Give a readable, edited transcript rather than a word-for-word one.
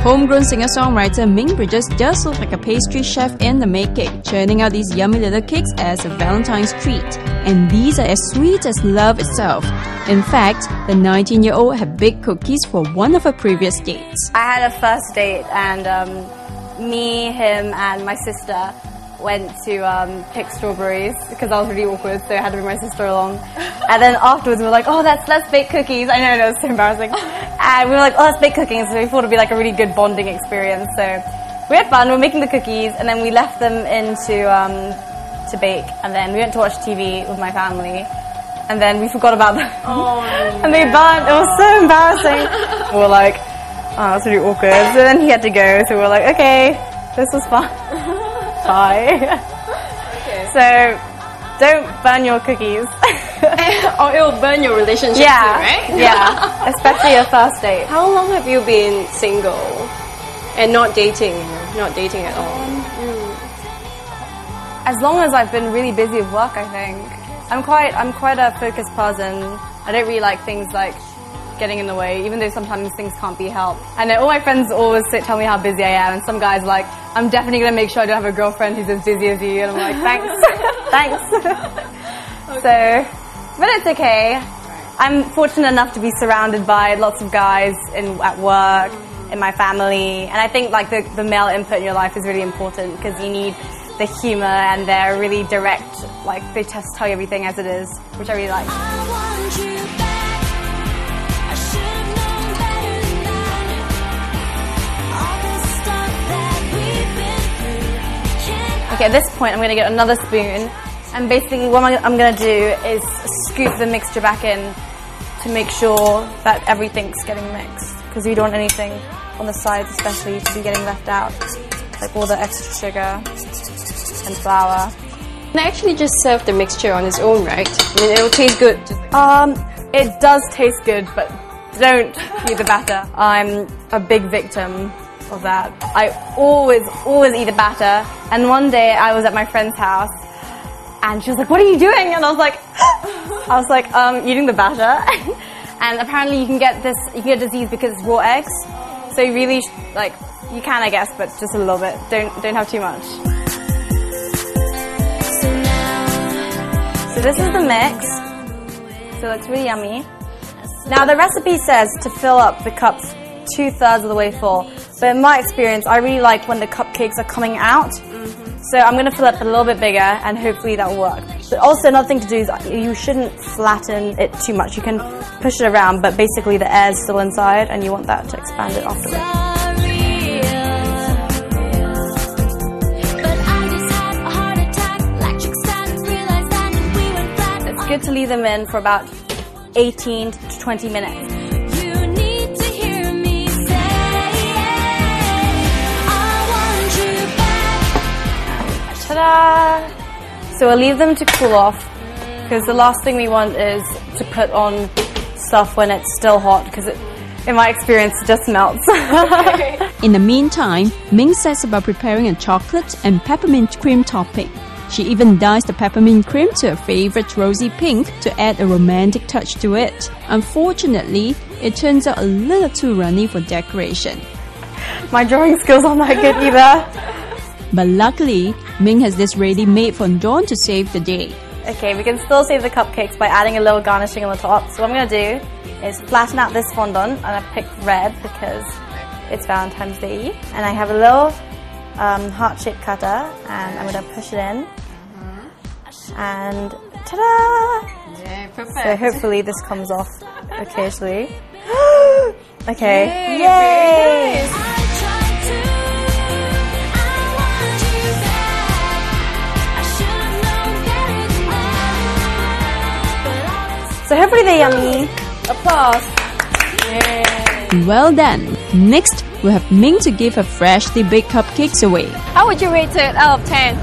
Homegrown singer-songwriter Ming Bridges does look like a pastry chef in the making, churning out these yummy little cakes as a Valentine's treat. And these are as sweet as love itself. In fact, the 19-year-old had baked cookies for one of her previous dates. I had a first date and me, him and my sister went to pick strawberries because I was really awkward, so I had to bring my sister along. And then afterwards we were like, oh, let's bake cookies. I know, it was so embarrassing. And we were like, oh, let's bake cookies. So we thought it'd be like a really good bonding experience. So we had fun, we were making the cookies, and then we left them in to bake. And then we went to watch TV with my family. And then we forgot about them. Oh, and they burnt. It was so embarrassing. We were like, oh, that's really awkward. So then he had to go. So we were like, okay, this was fun. Bye. Okay. So don't burn your cookies. Or it will burn your relationship too, right? Yeah, especially a first date. How long have you been single and not dating at all? As long as I've been really busy with work, I think. I'm quite a focused person. I don't really like things like getting in the way, even though sometimes things can't be helped. I know all my friends always tell me how busy I am, and some guys are like, I'm definitely going to make sure I don't have a girlfriend who's as busy as you, and I'm like, thanks, thanks. Okay. So, but it's okay. I'm fortunate enough to be surrounded by lots of guys at work, in my family, and I think like the male input in your life is really important because you need the humor, and they're really direct, like they just tell you everything as it is, which I really like. Okay, at this point I'm going to get another spoon, and basically what I'm going to do is scoop the mixture back in to make sure that everything's getting mixed, because we don't want anything on the sides especially to be getting left out, like all the extra sugar and flour. Can I actually just serve the mixture on its own, right? I mean, it will taste good. It does taste good, but don't use the batter. I'm a big victim of that. I always eat the batter, and one day I was at my friend's house and she was like, what are you doing? And I was like, eating the batter. And apparently you can get disease because it's raw eggs, so you really you can, I guess, but just a little bit. Don't have too much. So this is the mix, so it's really yummy. Now the recipe says to fill up the cups 2/3 of the way full, but in my experience I really like when the cupcakes are coming out, so I'm going to fill it a little bit bigger and hopefully that will work. But also another thing to do is you shouldn't flatten it too much. You can push it around, but basically the air is still inside and you want that to expand it afterwards. It's good to leave them in for about 18 to 20 minutes. Ta-da! So we'll leave them to cool off, because the last thing we want is to put on stuff when it's still hot, because in my experience it just melts. In the meantime, Ming sets about preparing a chocolate and peppermint cream topping. She even dyes the peppermint cream to her favorite rosy pink to add a romantic touch to it. Unfortunately, it turns out a little too runny for decoration. My drawing skills aren't that good either. But luckily, Ming has this ready-made fondant to save the day. Okay, we can still save the cupcakes by adding a little garnishing on the top. So what I'm going to do is flatten out this fondant, and I picked red because it's Valentine's Day. And I have a little heart-shaped cutter, and I'm going to push it in. And ta-da! Yeah, perfect. So hopefully this comes off occasionally. Okay. Yay! Yay! So hopefully they're yummy. Applause. Yay. Well done. Next, we'll have Ming to give her freshly baked cupcakes away. How would you rate it out of 10?